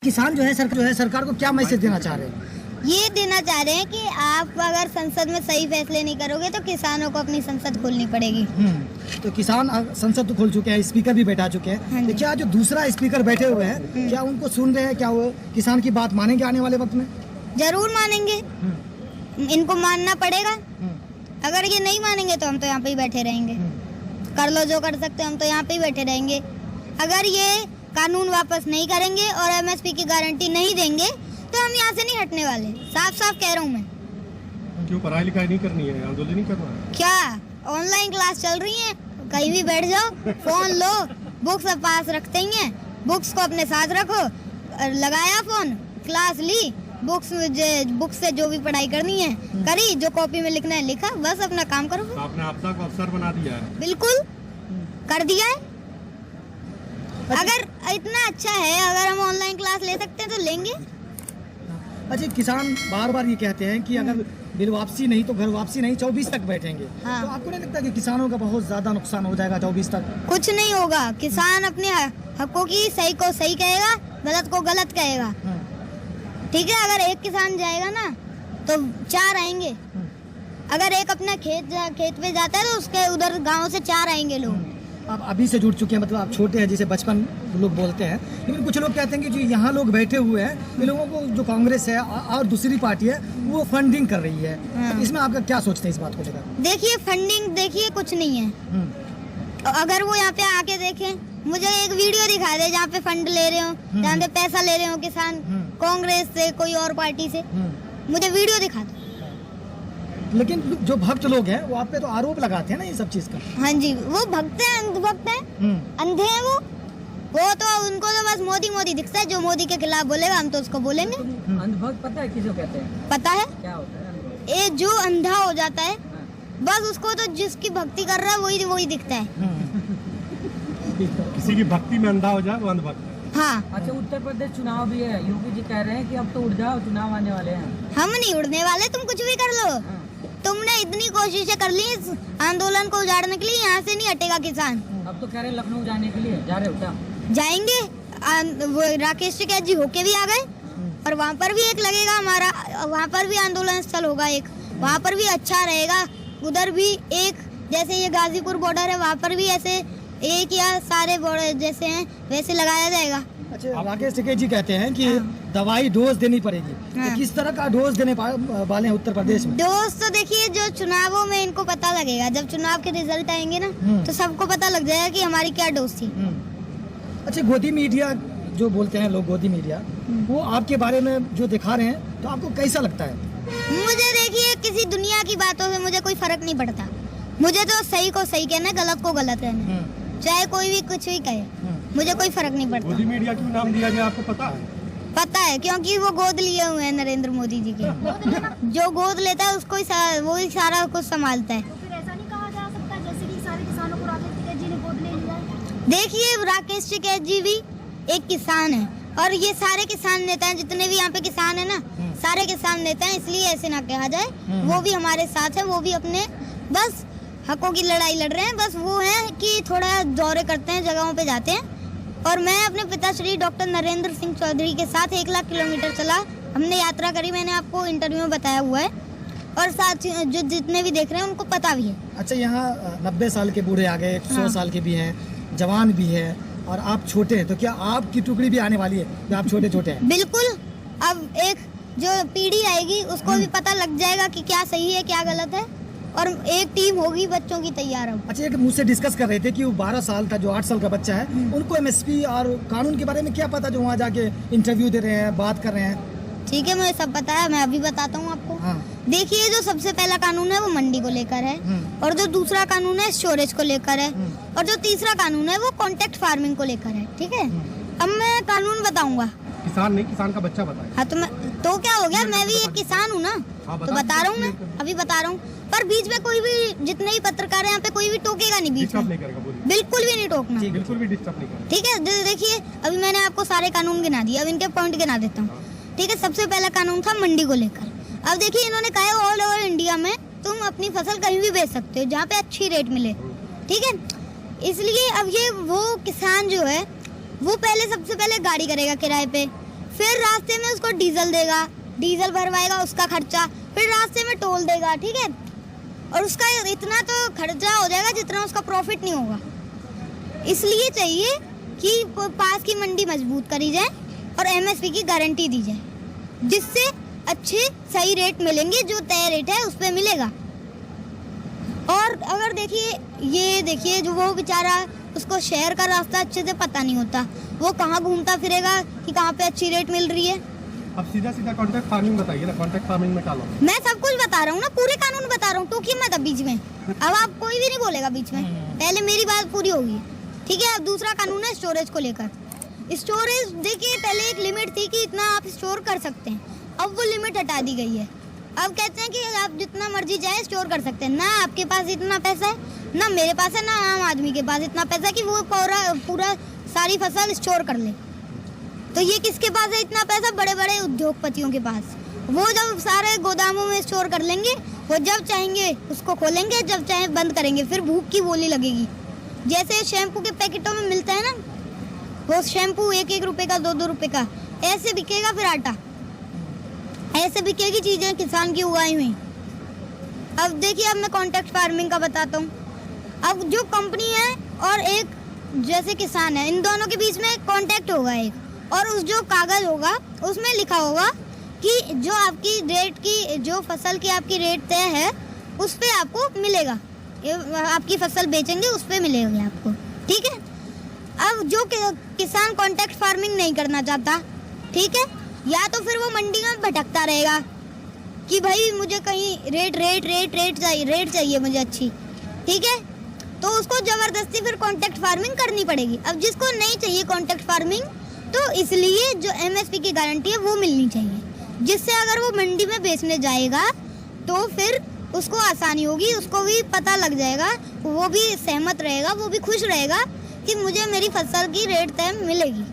किसान जो है सरकार को क्या मैसेज देना चाह रहे हैं? ये देना चाह रहे हैं कि आप अगर संसद में सही फैसले नहीं करोगे तो किसानों को अपनी संसद खोलनी पड़ेगी। तो किसान संसद तो खोल चुके हैं, स्पीकर भी बैठा चुके हैं। हाँ जी। तो क्या जो दूसरा स्पीकर बैठे हुए हैं क्या उनको सुन रहे हैं? क्या वो किसान की बात मानेंगे आने वाले वक्त में? जरूर मानेंगे, इनको मानना पड़ेगा। अगर ये नहीं मानेंगे तो हम तो यहाँ पे ही बैठे रहेंगे। कर लो जो कर सकते हैं, हम तो यहाँ पे ही बैठे रहेंगे। अगर ये कानून वापस नहीं करेंगे और एमएसपी की गारंटी नहीं देंगे तो हम यहाँ से नहीं हटने वाले। साफ साफ कह रहा हूँ मैं। क्यों पढ़ाई लिखाई नहीं करनी है, आंदोलन नहीं करना है? क्या ऑनलाइन क्लास चल रही है, कहीं भी बैठ जाओ, फोन लो, बुक्स पास रखते ही हैं, बुक्स को अपने साथ रखो, लगाया फोन, क्लास ली, बुक्स से जो भी पढ़ाई करनी है करी, जो कॉपी में लिखना है लिखा, बस अपना काम करो। तो आपने आपदा को अवसर बना दिया है। बिल्कुल कर दिया है। अगर इतना अच्छा है, अगर हम ऑनलाइन क्लास ले सकते हैं तो लेंगे। अच्छा, किसान बार बार ये कहते हैं कि अगर बिल वापसी नहीं तो घर वापसी नहीं, 24 तक बैठेंगे। हाँ। तो आपको नहीं लगता कि किसानों का बहुत ज्यादा नुकसान हो जाएगा 24 तक? कुछ नहीं होगा, किसान अपने हकों की सही को सही कहेगा, गलत को गलत कहेगा। ठीक है, अगर एक किसान जाएगा ना तो 4 आएंगे। अगर एक अपना खेत पे जाता है तो उसके उधर गांव से 4 आएंगे लोग। आप अभी से जुड़ चुके हैं, मतलब आप छोटे हैं, जिसे बचपन लोग बोलते हैं, लेकिन कुछ लोग कहते हैं कि जो यहाँ लोग बैठे हुए हैं, इन लोगों को जो कांग्रेस है और दूसरी पार्टी है वो फंडिंग कर रही है। हाँ। इसमें आपका क्या सोचते हैं इस बात को लेकर? देखिए फंडिंग, देखिए कुछ नहीं है। अगर वो यहाँ पे आके देखें, मुझे एक वीडियो दिखा दे जहाँ पे फंड ले रहे हो, जहाँ पे पैसा ले रहे हो किसान, कांग्रेस से कोई और पार्टी से, मुझे वीडियो दिखा दो। लेकिन जो भक्त लोग हैं वो आप पे तो आरोप लगाते हैं ना ये सब चीज का। हाँ जी, वो भक्त हैं, अंधभक्त हैं, अंधे हैं वो तो उनको तो बस मोदी मोदी दिखता है। जो मोदी के खिलाफ बोलेगा हम तो उसको बोलेंगे। अंधभक्त पता है किसे कहते हैं? पता है क्या होता है? ये जो अंधा हो जाता है, बस उसको तो जिसकी भक्ति कर रहा है वही दिखता है। किसी की भक्ति में अंधा हो जाए वो अंधभक्त है। हाँ, अच्छा, उत्तर प्रदेश चुनाव भी है, योगी जी कह रहे हैं कि अब तो उड़ जाओ, चुनाव आने वाले हैं। हम नहीं उड़ने वाले, तुम कुछ भी कर लो। तुमने इतनी कोशिशें कर ली इस आंदोलन को उजाड़ने के लिए, यहाँ से नहीं हटेगा किसान। अब तो कह रहे हैं लखनऊ जाने के लिए, जा रहे हो क्या? जाएंगे, वो राकेश टिकैत जी होके भी आ गए और वहाँ पर भी एक लगेगा हमारा, वहाँ पर भी आंदोलन स्थल होगा एक, वहाँ पर भी अच्छा रहेगा। उधर भी एक, जैसे ये गाजीपुर बॉर्डर है, वहाँ पर भी ऐसे एक या सारे बॉर्डर जैसे हैं वैसे लगाया जाएगा। अच्छा, राकेश टिकैत जी कहते हैं कि दवाई डोज देनी पड़ेगी। तो किस तरह का डोज देने वाले हैं उत्तर प्रदेश में? डोज तो देखिए जो चुनावों में इनको पता लगेगा, जब चुनाव के रिजल्ट आएंगे ना तो सबको पता लग जाएगा कि हमारी क्या डोज थी। अच्छा, गोदी मीडिया जो बोलते हैं लोग, गोदी मीडिया, वो आपके बारे में जो दिखा रहे हैं तो आपको कैसा लगता है? मुझे देखिए किसी दुनिया की बातों से मुझे कोई फर्क नहीं पड़ता। मुझे तो सही को सही कहना है, गलत को गलत कहना है, चाहे कोई भी कुछ भी कहे, मुझे कोई फर्क नहीं पड़ता। मोदी मीडिया क्यों नाम दिया गया आपको पता है? पता है, क्योंकि वो गोद लिए हुए हैं नरेंद्र मोदी जी के। जो गोद लेता है उसको वो ही सारा कुछ संभालता है। तो फिर ऐसा नहीं कहा जा सकता जैसे कि सारे किसानों को राकेश टिकैत जी ने गोद ले लिया है? देखिए राकेश टिकैत जी भी एक किसान है और ये सारे किसान नेता हैं, जितने भी यहाँ पे किसान है ना, सारे किसान नेता हैं, इसलिए ऐसे ना कहा जाए। वो भी हमारे साथ है, वो भी अपने बस हकों की लड़ाई लड़ रहे हैं। बस वो है कि थोड़ा दौरे करते हैं, जगहों पे जाते हैं। और मैं अपने पिताश्री डॉक्टर नरेंद्र सिंह चौधरी के साथ 1 लाख किलोमीटर चला, हमने यात्रा करी, मैंने आपको इंटरव्यू में बताया हुआ है। और साथ जो जितने भी देख रहे हैं उनको पता भी है। अच्छा, यहाँ 90 साल के बूढ़े आ गए, 100 साल के भी हैं, जवान भी है, और आप छोटे हैं, तो क्या आपकी टुकड़ी भी आने वाली है जो आप छोटे छोटे हैं? बिल्कुल, अब एक जो पीढ़ी आएगी उसको भी पता लग जाएगा कि क्या सही है क्या गलत है, और एक टीम होगी बच्चों की तैयार। अब अच्छा, एक मुझसे डिस्कस कर रहे थे कि वो 12 साल का जो 8 साल का बच्चा है, उनको एमएसपी और कानून के बारे में क्या पता, जो वहाँ जाके इंटरव्यू दे रहे हैं, बात कर रहे हैं? ठीक है, मुझे सब पता है, मैं अभी बताता हूँ आपको। हाँ। देखिए, जो सबसे पहला कानून है वो मंडी को लेकर है, और जो दूसरा कानून है स्टोरेज को लेकर है, और जो तीसरा कानून है वो कॉन्ट्रैक्ट फार्मिंग को लेकर है। ठीक है, अब मैं कानून बताऊंगा। किसान नहीं, किसान का बच्चा बताए। हाँ, तो क्या हो गया, मैं भी एक किसान हूँ ना, तो बता रहा हूँ, मैं अभी बता रहा हूँ। पर बीच में कोई भी, जितने भी पत्रकार हैं यहाँ पे, कोई भी टोकेगा नहीं बीच में, बिल्कुल भी नहीं टोकना, बिल्कुल भी डिस्टर्ब नहीं करेगा। ठीक है। देखिए, अभी मैंने आपको सारे कानून गिना दिए, अब इनके पॉइंट गिना देता हूँ। ठीक है, सबसे पहला कानून था मंडी को लेकर। अब देखिए, इन्होंने कहा है ऑल ओवर इंडिया में तुम अपनी फसल कहीं भी बेच सकते हो जहाँ पे अच्छी रेट मिले। ठीक है, इसलिए अब ये वो किसान जो है वो पहले सबसे पहले गाड़ी करेगा किराए पे, फिर रास्ते में उसको डीजल देगा, डीजल भरवाएगा, उसका खर्चा, फिर रास्ते में टोल देगा, ठीक है। और उसका इतना तो खर्चा हो जाएगा जितना उसका प्रॉफिट नहीं होगा। इसलिए चाहिए कि पास की मंडी मजबूत करी जाए और एमएसपी की गारंटी दी जाए, जिससे अच्छे सही रेट मिलेंगे, जो तय रेट है उस पर मिलेगा। और अगर देखिए जो वो बेचारा, उसको शहर का रास्ता अच्छे से पता नहीं होता, वो कहाँ घूमता फिरेगा कि कहाँ पे अच्छी रेट मिल रही है। अब सीधा सीधा कॉन्ट्रैक्ट फार्मिंग बताइए ना, कॉन्ट्रैक्ट फार्मिंग में क्या लो? मैं सब कुछ बता रहा हूँ ना, पूरे कानून बता रहा हूँ, टोकिए मत अब बीच में। अब आप कोई भी नहीं बोलेगा बीच में, पहले मेरी बात पूरी होगी, ठीक है। अब दूसरा कानून है स्टोरेज को लेकर। स्टोरेज देखिए, पहले एक लिमिट थी कि इतना आप स्टोर कर सकते हैं, अब वो लिमिट हटा दी गई है। अब कहते हैं कि आप जितना मर्जी जाए स्टोर कर सकते हैं। ना आपके पास इतना पैसा है, ना मेरे पास है, ना आम आदमी के पास इतना पैसा है कि वो पूरा सारी फसल स्टोर कर ले। तो ये किसके पास है इतना पैसा? बड़े बड़े उद्योगपतियों के पास। वो जब सारे गोदामों में स्टोर कर लेंगे, वो जब चाहेंगे उसको खोलेंगे, जब चाहे बंद करेंगे, फिर भूख की बोली लगेगी। जैसे शैम्पू के पैकेटों में मिलता है ना, वो शैम्पू 1-1 रुपए का, 2-2 रुपए का, ऐसे बिकेगा। फिर आटा ऐसे बिकेगी चीजें किसान की उगाई हुई। अब देखिए, अब मैं कॉन्ट्रैक्ट फार्मिंग का बताता हूँ। अब जो कंपनी है और एक जैसे किसान है, इन दोनों के बीच में कॉन्ट्रैक्ट होगा एक, और उस जो कागज होगा उसमें लिखा होगा कि जो आपकी रेट की, जो फसल की आपकी रेट तय है उस पे आपको मिलेगा, आपकी फसल बेचेंगे उस पे मिलेगा आपको, ठीक है। अब जो किसान कॉन्ट्रैक्ट फार्मिंग नहीं करना चाहता, ठीक है, या तो फिर वो मंडी में भटकता रहेगा कि भाई मुझे कहीं रेट चाहिए मुझे अच्छी, ठीक है, तो उसको जबरदस्ती फिर कॉन्ट्रैक्ट फार्मिंग करनी पड़ेगी। अब जिसको नहीं चाहिए कॉन्ट्रैक्ट फार्मिंग, तो इसलिए जो एमएसपी की गारंटी है वो मिलनी चाहिए, जिससे अगर वो मंडी में बेचने जाएगा तो फिर उसको आसानी होगी, उसको भी पता लग जाएगा, वो भी सहमत रहेगा, वो भी खुश रहेगा कि मुझे मेरी फसल की रेट तय मिलेगी।